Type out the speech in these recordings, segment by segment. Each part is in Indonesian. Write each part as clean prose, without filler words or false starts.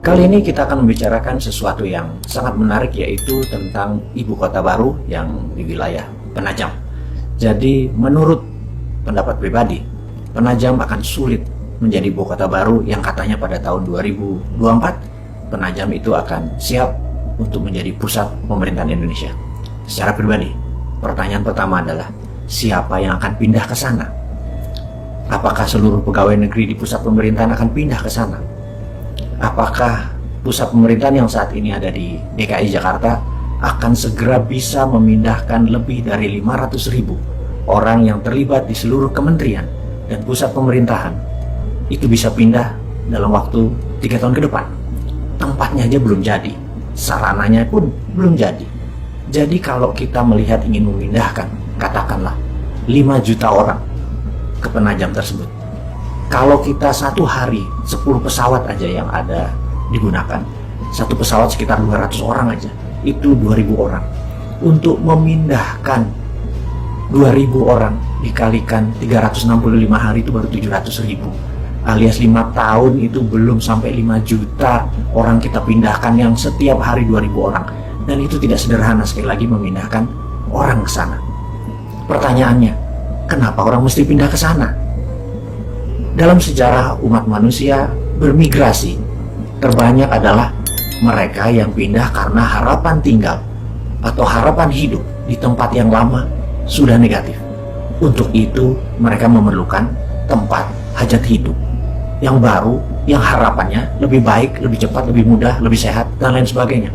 Kali ini kita akan membicarakan sesuatu yang sangat menarik, yaitu tentang ibu kota baru yang di wilayah Penajam. Jadi menurut pendapat pribadi, Penajam akan sulit menjadi ibu kota baru yang katanya pada tahun 2024 Penajam itu akan siap untuk menjadi pusat pemerintahan Indonesia. Secara pribadi, pertanyaan pertama adalah siapa yang akan pindah ke sana? Apakah seluruh pegawai negeri di pusat pemerintahan akan pindah ke sana? Apakah pusat pemerintahan yang saat ini ada di DKI Jakarta akan segera bisa memindahkan lebih dari 500.000 orang yang terlibat di seluruh kementerian dan pusat pemerintahan itu bisa pindah dalam waktu 3 tahun ke depan? Tempatnya aja belum jadi, sarananya pun belum jadi. Jadi kalau kita melihat ingin memindahkan, katakanlah 5 juta orang ke Penajam tersebut, kalau kita satu hari 10 pesawat aja yang ada digunakan, satu pesawat sekitar 200 orang aja, itu 2.000 orang. Untuk memindahkan 2.000 orang dikalikan 365 hari itu baru 700.000, alias 5 tahun itu belum sampai 5 juta orang kita pindahkan yang setiap hari 2.000 orang. Dan itu tidak sederhana sekali lagi memindahkan orang ke sana. Pertanyaannya, kenapa orang mesti pindah ke sana? Dalam sejarah umat manusia bermigrasi, terbanyak adalah mereka yang pindah karena harapan tinggal atau harapan hidup di tempat yang lama sudah negatif. Untuk itu mereka memerlukan tempat hajat hidup yang baru, yang harapannya lebih baik, lebih cepat, lebih mudah, lebih sehat, dan lain sebagainya.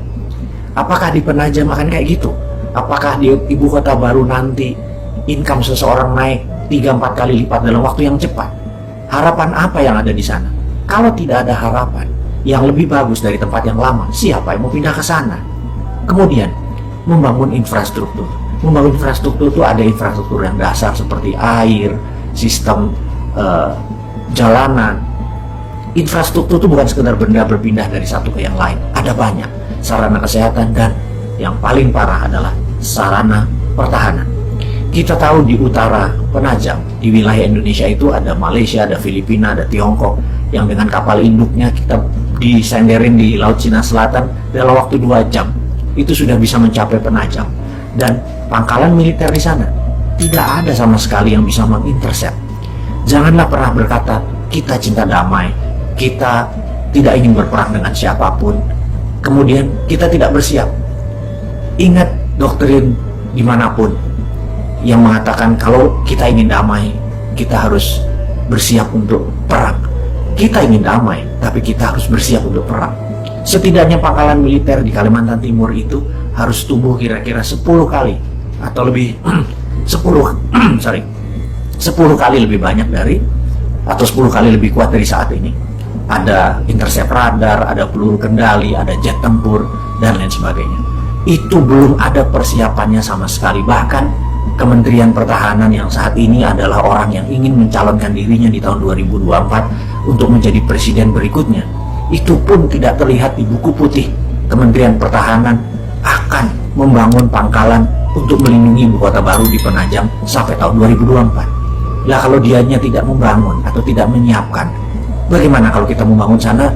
Apakah di Penajam akan kayak gitu? Apakah di ibu kota baru nanti income seseorang naik 3-4 kali lipat dalam waktu yang cepat? Harapan apa yang ada di sana? Kalau tidak ada harapan yang lebih bagus dari tempat yang lama, siapa yang mau pindah ke sana? Kemudian, membangun infrastruktur. Membangun infrastruktur itu ada infrastruktur yang dasar seperti air, sistem jalanan. Infrastruktur itu bukan sekedar benda berpindah dari satu ke yang lain. Ada banyak. Sarana kesehatan, dan yang paling parah adalah sarana pertahanan. Kita tahu di utara Penajam, di wilayah Indonesia itu ada Malaysia, ada Filipina, ada Tiongkok, yang dengan kapal induknya kita disenderin di Laut Cina Selatan dalam waktu 2 jam itu sudah bisa mencapai Penajam. Dan pangkalan militer di sana tidak ada sama sekali yang bisa mengintercept. Janganlah pernah berkata kita cinta damai, kita tidak ingin berperang dengan siapapun, kemudian kita tidak bersiap. Ingat doktrin dimanapun yang mengatakan kalau kita ingin damai, kita harus bersiap untuk perang. Kita ingin damai, tapi kita harus bersiap untuk perang. Setidaknya pangkalan militer di Kalimantan Timur itu harus tumbuh kira-kira 10 kali atau lebih 10 kali lebih banyak dari, atau 10 kali lebih kuat dari saat ini. Ada intercept radar, ada peluru kendali, ada jet tempur, dan lain sebagainya. Itu belum ada persiapannya sama sekali. Bahkan Kementerian Pertahanan yang saat ini adalah orang yang ingin mencalonkan dirinya di tahun 2024 untuk menjadi presiden berikutnya, itu pun tidak terlihat di buku putih Kementerian Pertahanan akan membangun pangkalan untuk melindungi ibu kota baru di Penajam sampai tahun 2024. Lah kalau dianya tidak membangun atau tidak menyiapkan, bagaimana kalau kita membangun sana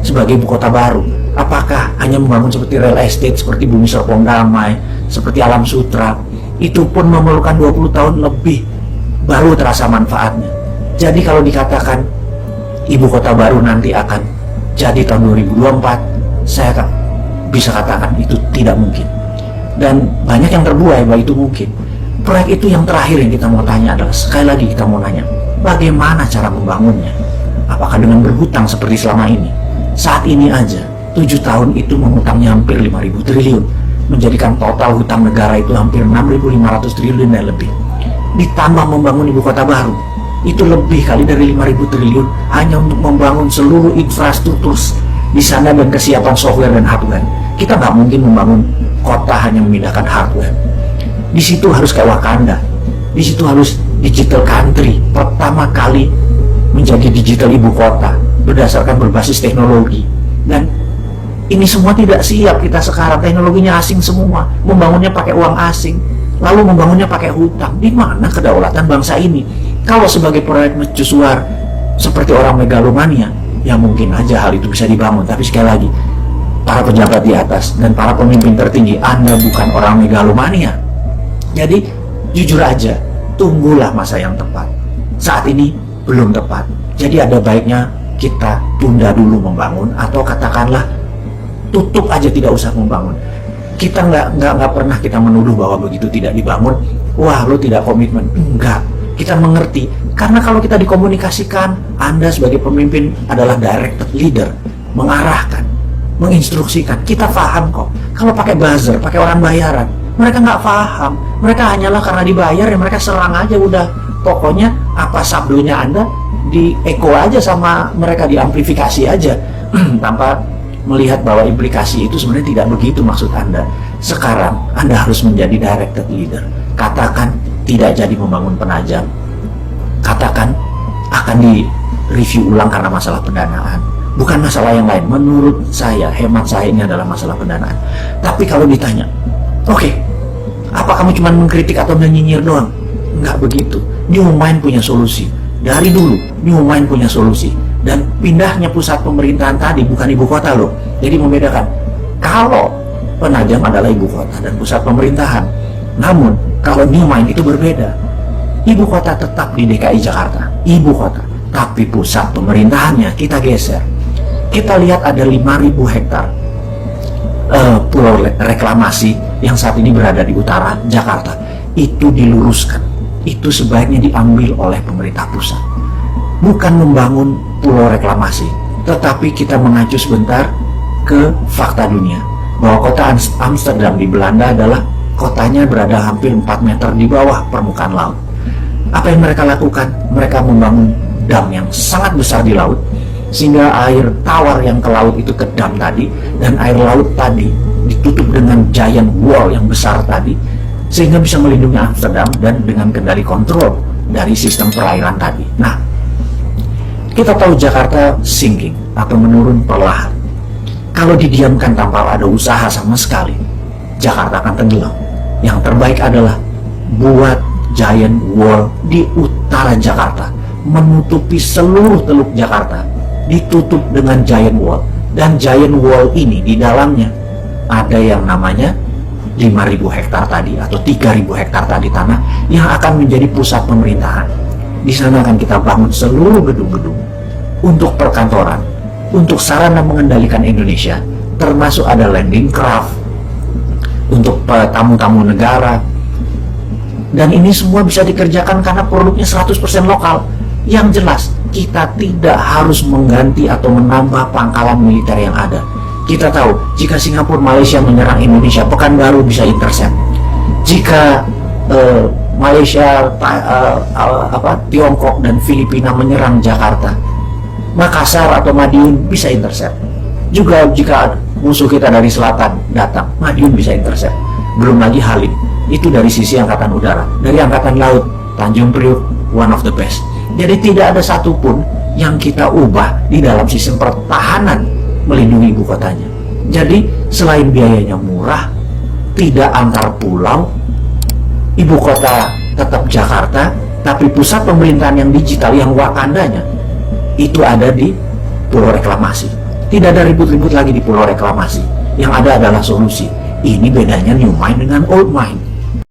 sebagai ibu kota baru? Apakah hanya membangun seperti real estate, seperti Bumi Serpong Damai, seperti Alam Sutra? Itu pun memerlukan 20 tahun lebih baru terasa manfaatnya. Jadi kalau dikatakan ibu kota baru nanti akan jadi tahun 2024, saya bisa katakan itu tidak mungkin. Dan banyak yang terbuai bahwa itu mungkin. Proyek itu yang terakhir yang kita mau tanya adalah, sekali lagi kita mau nanya, bagaimana cara membangunnya? Apakah dengan berhutang seperti selama ini? Saat ini aja 7 tahun itu mengutangnya hampir 5.000 triliun, menjadikan total hutang negara itu hampir 6.500 triliun dan lebih. Ditambah membangun ibu kota baru, itu lebih kali dari 5.000 triliun hanya untuk membangun seluruh infrastruktur di sana dan kesiapan software dan hardware. Kita nggak mungkin membangun kota hanya memindahkan hardware. Di situ harus kayak Wakanda, di situ harus digital country, pertama kali menjadi digital ibu kota berdasarkan berbasis teknologi. Dan ini semua tidak siap kita sekarang, teknologinya asing semua, membangunnya pakai uang asing, lalu membangunnya pakai hutang. Di mana kedaulatan bangsa ini? Kalau sebagai proyek mercusuar seperti orang megalomania, ya mungkin aja hal itu bisa dibangun. Tapi sekali lagi, para pejabat di atas dan para pemimpin tertinggi, Anda bukan orang megalomania. Jadi jujur aja, tunggulah masa yang tepat. Saat ini belum tepat. Jadi ada baiknya kita tunda dulu membangun, atau katakanlah tutup aja, tidak usah membangun. Kita nggak pernah kita menuduh bahwa begitu tidak dibangun, wah lo tidak komitmen. Enggak, kita mengerti. Karena kalau kita dikomunikasikan, Anda sebagai pemimpin adalah directed leader, mengarahkan, menginstruksikan. Kita paham kok. Kalau pakai buzzer, pakai orang bayaran, mereka nggak paham. Mereka hanyalah karena dibayar ya mereka serang aja udah. Pokoknya apa sabdonya Anda di echo aja sama mereka, diamplifikasi aja tanpa melihat bahwa implikasi itu sebenarnya tidak begitu maksud Anda. Sekarang Anda harus menjadi directed leader. Katakan tidak jadi membangun penajam. Katakan akan di-review ulang karena masalah pendanaan. Bukan masalah yang lain. Menurut saya, hemat saya, ini adalah masalah pendanaan. Tapi kalau ditanya, oke, apa kamu cuma mengkritik atau menyinyir doang? Enggak begitu. New Mind punya solusi. Dari dulu, New Mind punya solusi. Dan pindahnya pusat pemerintahan tadi bukan ibu kota loh. Jadi membedakan. Kalau Penajam adalah ibu kota dan pusat pemerintahan. Namun, kalau New Mind itu berbeda. Ibu kota tetap di DKI Jakarta. Ibu kota. Tapi pusat pemerintahannya kita geser. Kita lihat ada 5.000 hektar pulau reklamasi yang saat ini berada di utara Jakarta. Itu diluruskan. Itu sebaiknya diambil oleh pemerintah pusat. Bukan membangun pulau reklamasi, tetapi kita mengacu sebentar ke fakta dunia bahwa kota Amsterdam di Belanda adalah kotanya berada hampir 4 meter di bawah permukaan laut. Apa yang mereka lakukan? Mereka membangun dam yang sangat besar di laut, sehingga air tawar yang ke laut itu ke dam tadi, dan air laut tadi ditutup dengan giant wall yang besar tadi, sehingga bisa melindungi Amsterdam dan dengan kendali kontrol dari sistem perairan tadi. Nah, kita tahu Jakarta sinking atau menurun perlahan. Kalau didiamkan tanpa ada usaha sama sekali, Jakarta akan tenggelam. Yang terbaik adalah buat giant wall di utara Jakarta, menutupi seluruh teluk Jakarta, ditutup dengan giant wall. Dan giant wall ini di dalamnya ada yang namanya 5.000 hektar tadi atau 3.000 hektar tadi tanah yang akan menjadi pusat pemerintahan. Di sana akan kita bangun seluruh gedung-gedung untuk perkantoran, untuk sarana mengendalikan Indonesia, termasuk ada landing craft untuk tamu-tamu negara. Dan ini semua bisa dikerjakan karena produknya 100% lokal. Yang jelas, kita tidak harus mengganti atau menambah pangkalan militer yang ada. Kita tahu, jika Singapura, Malaysia menyerang Indonesia, Pekanbaru bisa intercept. Jika Malaysia, Tiongkok dan Filipina menyerang Jakarta, Makassar atau Madiun bisa intercept. Juga jika musuh kita dari selatan datang, Madiun bisa intercept. Belum lagi Halim, itu dari sisi angkatan udara. Dari angkatan laut, Tanjung Priuk, one of the best. Jadi tidak ada satupun yang kita ubah di dalam sistem pertahanan melindungi ibu kotanya. Jadi selain biayanya murah, tidak antar pulau, ibu kota tetap Jakarta, tapi pusat pemerintahan yang digital, yang Wakandanya, itu ada di pulau reklamasi. Tidak ada ribut-ribut lagi di pulau reklamasi. Yang ada adalah solusi. Ini bedanya New Mind dengan Old Mind.